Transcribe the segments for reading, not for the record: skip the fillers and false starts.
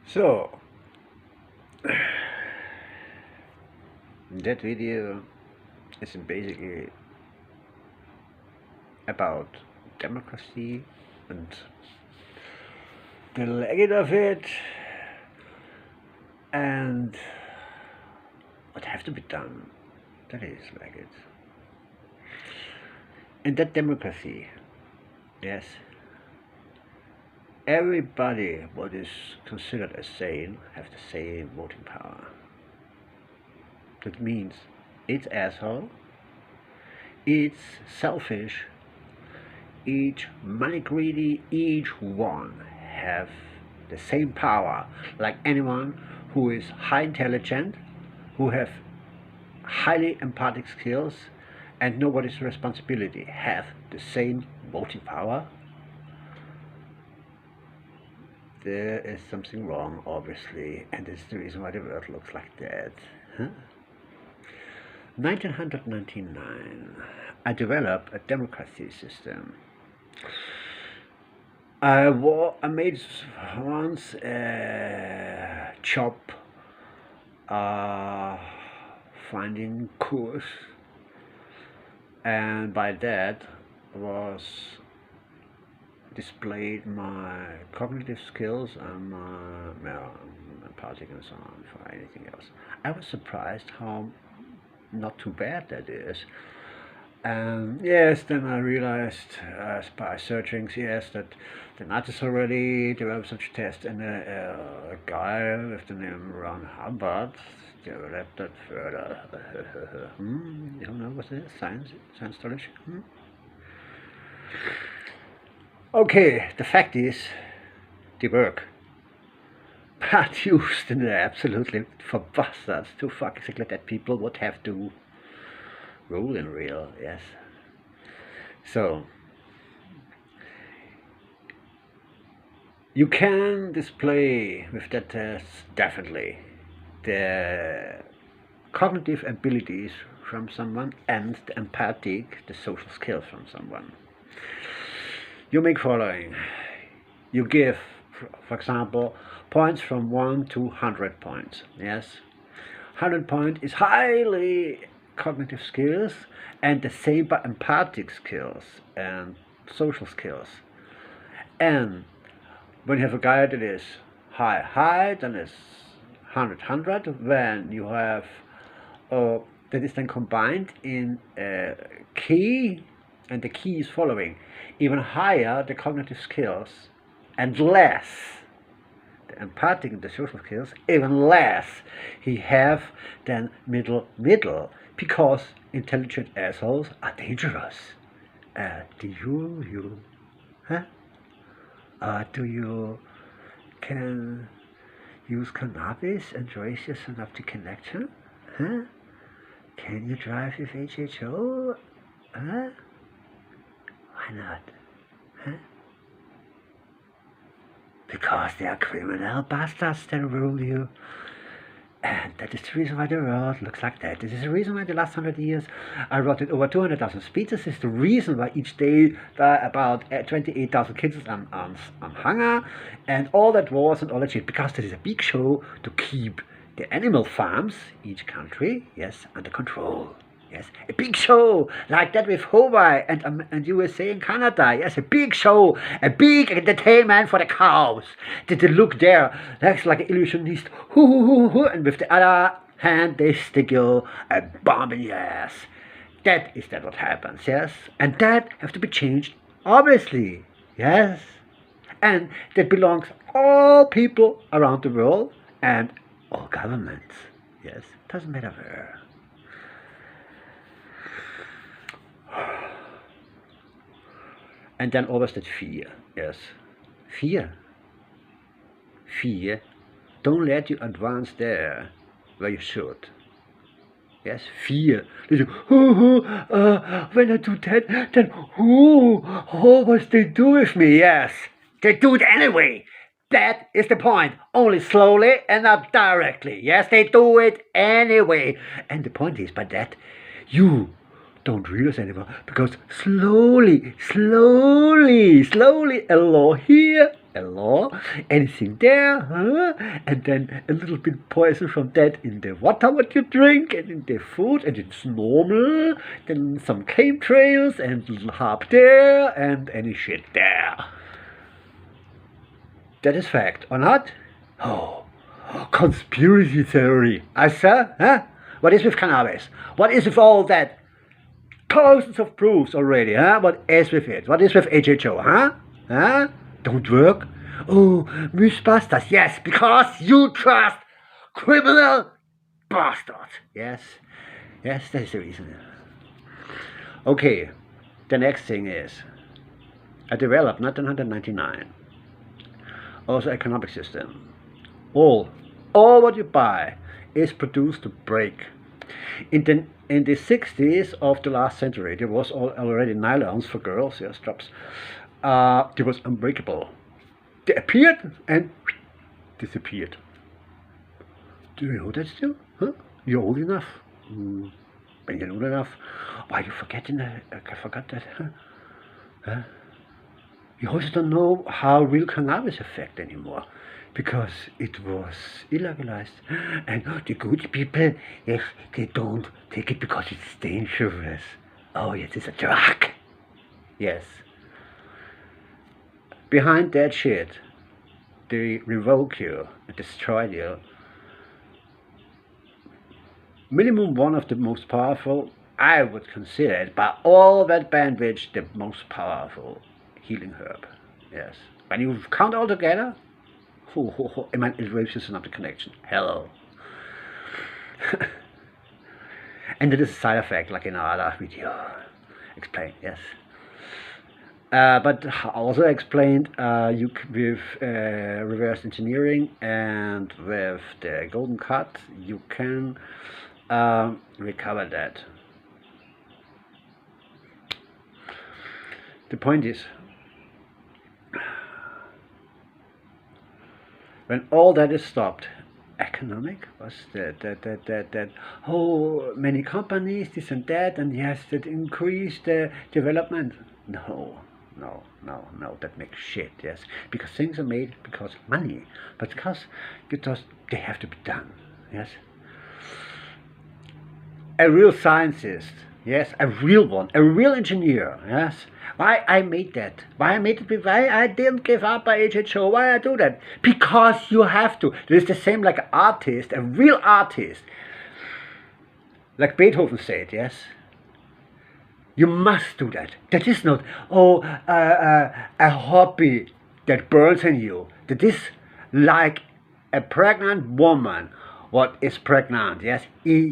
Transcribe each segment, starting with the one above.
So, that video is basically about democracy and the legend of it and what have to be done. That is like it. In that democracy, yes, everybody what is considered as sane have the same voting power. That means it's asshole, it's selfish, each money greedy, each one have the same power like anyone who is high intelligent, who have highly empathic skills and know what is responsibility, have the same voting power. There is something wrong, obviously, and this is the reason why the world looks like that. 1999, I developed a democracy system. I made once a job finding course, and by that was displayed my cognitive skills and my empathic and so on for anything else. I was surprised how not too bad that is. And yes, then I realized by searching, yes, that the Nazis already developed such a test, and a guy with the name Ron Hubbard developed that further. You know what it is? Science knowledge? Okay, the fact is, they work. But used in absolutely for bastards to fuck exactly that people would have to rule in real, yes. So, you can display with that test definitely the cognitive abilities from someone and the empathic, the social skills from someone. You make following. You give, for example, points from 1 to 100 points. Yes, 100 point is highly cognitive skills, and the same by empathic skills and social skills. And when you have a guy that is high, then it's 100. When you have that is then combined in a key, and the key is following. Even higher the cognitive skills and less the empathic and the social skills, even less he have than middle, because intelligent assholes are dangerous. Do you can use cannabis and raise your synaptic connection? Can you drive with HHO? Why not? Because they are criminal bastards that rule you. And that is the reason why the world looks like that. This is the reason why the last 100 years I wrote it over 200,000 speeches. This is the reason why each day about 28,000 kids on hunger and all that wars and all that shit. Because this is a big show to keep the animal farms, each country, yes, under control. Yes, a big show like that with Hawaii and USA and Canada. Yes, a big show, a big entertainment for the cows. Did they look there? That's like an illusionist. And with the other hand, they stick you a bomb in your ass. That is what happens. Yes, and that has to be changed, obviously. Yes, and that belongs all people around the world and all governments. Yes, doesn't matter where. And then always that fear, yes. Fear. Don't let you advance there where you should. Yes, fear. When I do that, then what they do with me? Yes, they do it anyway. That is the point. Only slowly and not directly. Yes, they do it anyway. And the point is by that, you don't realize anymore, because slowly, a law here, hello, anything there, huh? And then a little bit poison from that in the water what you drink and in the food, and it's normal. Then some chemtrails and little harp there and any shit there. That is fact, or not? Oh, conspiracy theory. I said, huh? What is with cannabis? What is with all that? Thousands of proofs already, huh? What is with it? What is with HHO, huh? Huh? Don't work? Oh, Mythbusters. Yes, because you trust criminal bastards. Yes, yes, that is the reason. Okay, the next thing is, I developed 1999 also economic system. All what you buy is produced to break. In the 60s of the last century, there was already nylons for girls, yes, straps. They was unbreakable. They appeared and disappeared. Do you know that still? Huh? You're old enough. When you're old enough, why you forgetting that? I forgot that. Huh? You also don't know how real cannabis affect anymore, because it was illegalized, and the good people, yes, they don't take it because it's dangerous. Oh yes, it's a drug. Yes. Behind that shit, they revoke you and destroy you. Minimum one of the most powerful, I would consider it, by all that bandwidth, the most powerful healing herb. Yes. When you count all together, I mean, it rapes your synaptic connection. Hello. And it is a side effect, like in our other video. Explained, yes. But also explained with reverse engineering and with the golden cut, you can recover that. The point is, when all that is stopped, economic was that oh, many companies, this and that, and yes, that increase the development. No, that makes shit, yes. Because things are made because of money, but because they have to be done, yes. A real scientist, yes, a real one, a real engineer, yes. Why I made that? Why I made it? Why I didn't give up by HHO? Why I do that? Because you have to. It's the same like an artist, a real artist. Like Beethoven said, yes. You must do that. That is not, a hobby that burns in you. That is like a pregnant woman. What is pregnant, yes?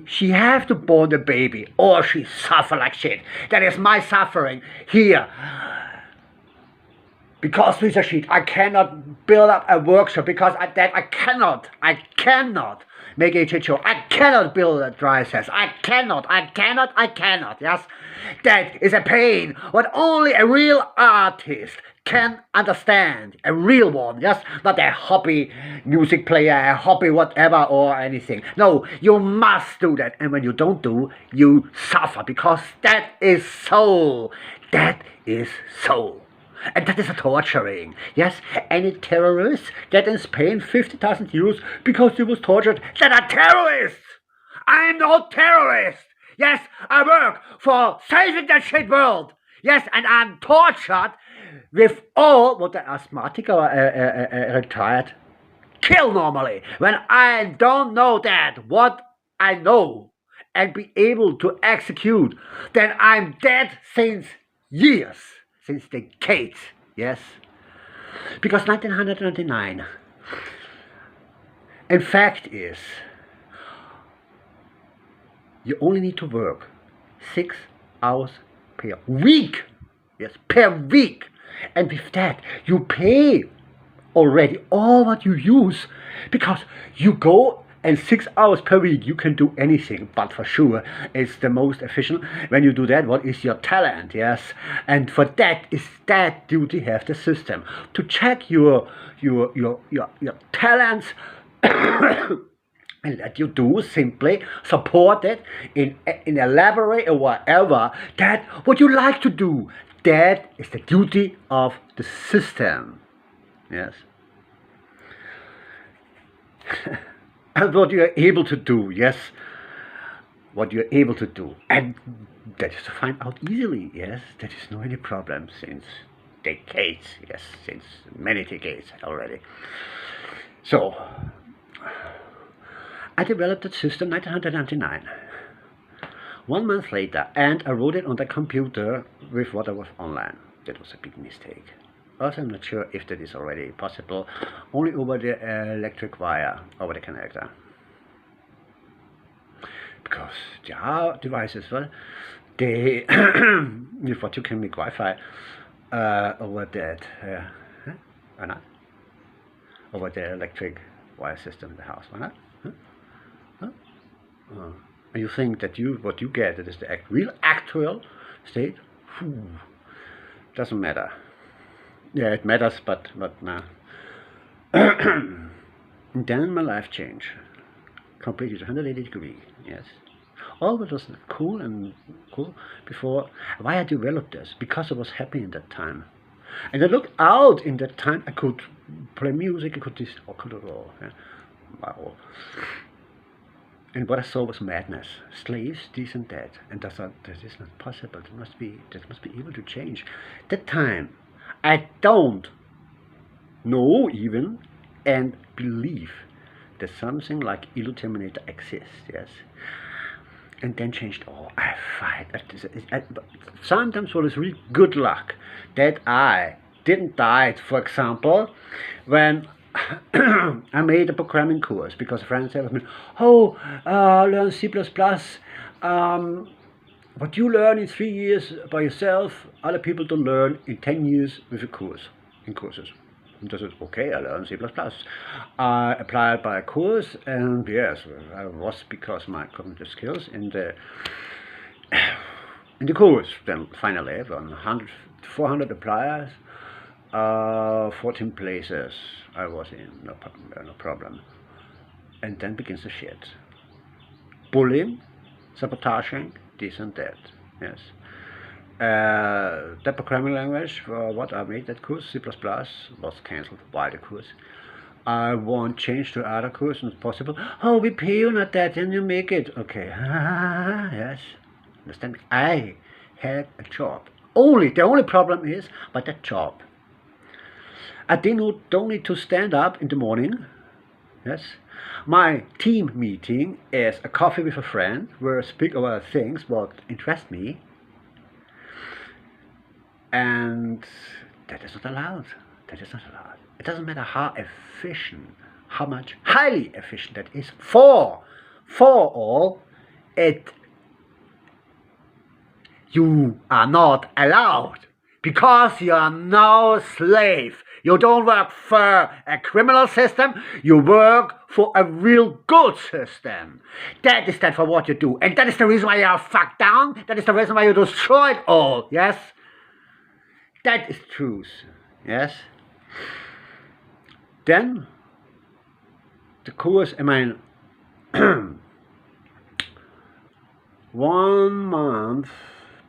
She have to born the baby or she suffer like shit. That is my suffering here. Because piece of shit, I cannot build up a workshop because I cannot make HHO. I cannot build a dry cells. I cannot, yes? That is a pain. What only a real artist can understand. A real one, yes? Not a hobby music player, a hobby whatever or anything. No, you must do that. And when you don't do, you suffer because that is soul. That is soul. And that is a torturing. Yes, any terrorists get in Spain 50,000 euros because he was tortured. That are terrorists! I'm no terrorist! Yes, I work for saving that shit world! Yes, and I'm tortured with all what the asthmatic or retired kill normally. When I don't know that, what I know, and be able to execute, then I'm dead since years. Since decades, yes. Because 1999, in fact is, you only need to work 6 hours per week. Yes, per week. And with that, you pay already all what you use because you go and 6 hours per week you can do anything, but for sure it's the most efficient when you do that. What is your talent? Yes, and for that is that duty have the system to check your talents and let you do simply support it in a library or whatever. That what you like to do. That is the duty of the system. Yes. And what you are able to do, yes, what you're able to do, and that is to find out easily, yes, that is no any problem since decades, yes, since many decades already. So, I developed that system 1999. 1 month later, and I wrote it on the computer with what I was online. That was a big mistake. Also, I'm not sure if that is already possible, only over the electric wire, over the connector. Because there are devices, well, they, with what you can make Wi-Fi over that, or not? Over the electric wire system in the house, why not? And you think that what you get is the real actual state? Doesn't matter. Yeah, it matters, but nah. Then my life changed completely 180 degrees. Yes, all that was cool before. Why I developed this? Because I was happy in that time, and I looked out in that time. I could play music. I could do all. Yeah. Wow. And what I saw was madness. Slaves, this and that. And I thought, that is not possible. That must be able to change. That time, I don't know even and believe that something like Illuminator exists, yes. And then changed all. I fight. Sometimes it was really good luck that I didn't die, for example, when I made a programming course, because a friend said to me, oh, learn C++, what you learn in 3 years by yourself, other people don't learn in 10 years with a course, in courses. And I said, okay, I learned C++. I applied by a course, and yes, I was, because my cognitive skills in the course. Then finally, 400 appliers, 14 places I was in, no problem. And then begins the shit. Bullying, sabotaging, this and that, yes. The programming language for what I made that course, C++, was cancelled by the course. I want change to other course, not possible. Oh, we pay you not that, and you make it. Okay, yes, understand me? I had a job. The only problem is, but that job. I don't need to stand up in the morning, yes. My team meeting is a coffee with a friend, where I speak about things what interest me. And that is not allowed. That is not allowed. It doesn't matter how efficient, how much highly efficient that is for all, you are not allowed, because you are no slave. You don't work for a criminal system, you work for a real good system. That is for what you do, and that is the reason why you are fucked down, that is the reason why you destroy it all, yes? That is truth, yes? Then, the course, 1 month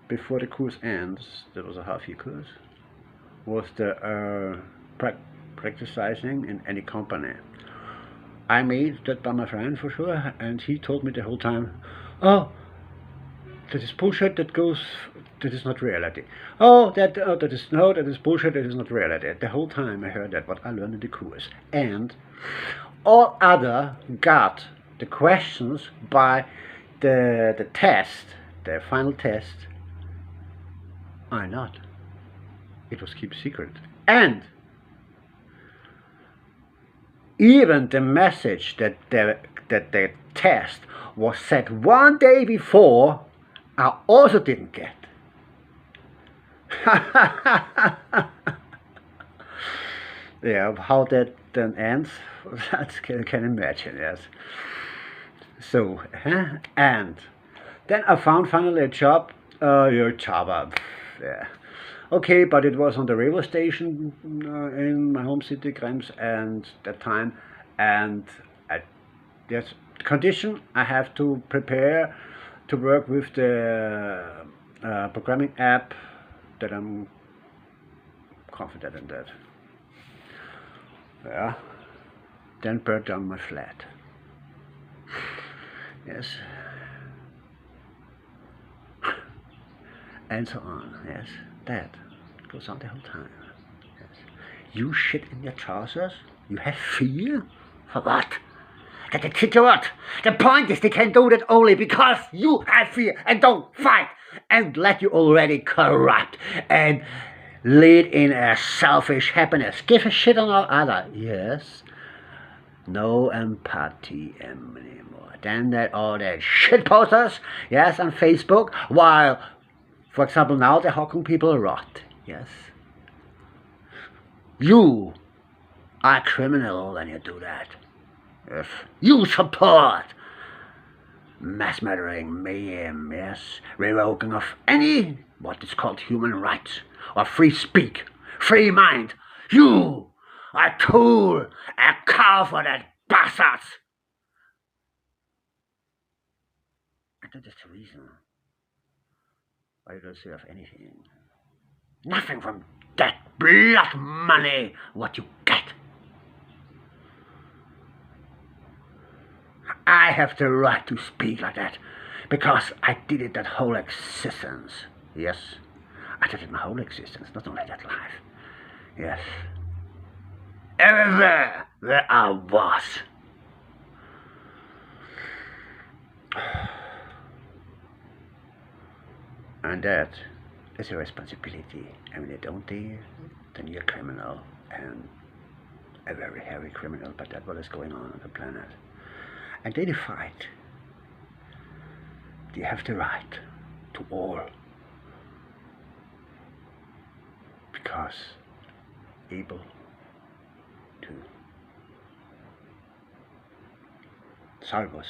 before the course ends, that was a half-year course, was the practicing in any company. I made that by my friend for sure, and he told me the whole time, oh, that is bullshit, that is not reality. Oh, that is bullshit, that is not reality. The whole time I heard that, what I learned in the course. And all other got the questions by the test, the final test. I not. It was kept secret. And even the message that the test was set 1 day before, I also didn't get. Yeah, how that then ends, that can imagine, yes. So, and then I found finally a job, Java, yeah. Okay, but it was on the railway station in my home city, Krems, and that time, and yes, condition, I have to prepare to work with the programming app, that I'm confident in that. Yeah. Then burn down my flat. Yes. And so on. Yes. That goes on the whole time. Yes. You shit in your trousers? You have fear? For what? That they kick you out. The point is they can do that only because you have fear and don't fight and let you already corrupt and lead in a selfish happiness. Give a shit on all other. Yes. No empathy anymore. Then that all that shit posters, yes, on Facebook, while, for example, now they're hawking people rot. Yes. You are a criminal when you do that. Yes. You support mass murdering, mayhem, yes, revoking of any what is called human rights or free speech, free mind. You are a tool, a cow for that bastards. And that is the reason why you don't deserve anything. Nothing from that blood money, what you get. I have the right to speak like that because I did it that whole existence. Yes, I did it my whole existence, not only that life. Yes. Everywhere where I was. And that is a responsibility. And when you don't do, then you're a criminal, and a very hairy criminal, but that's what is going on the planet. And they fight. They have the right to all. Because able to salve us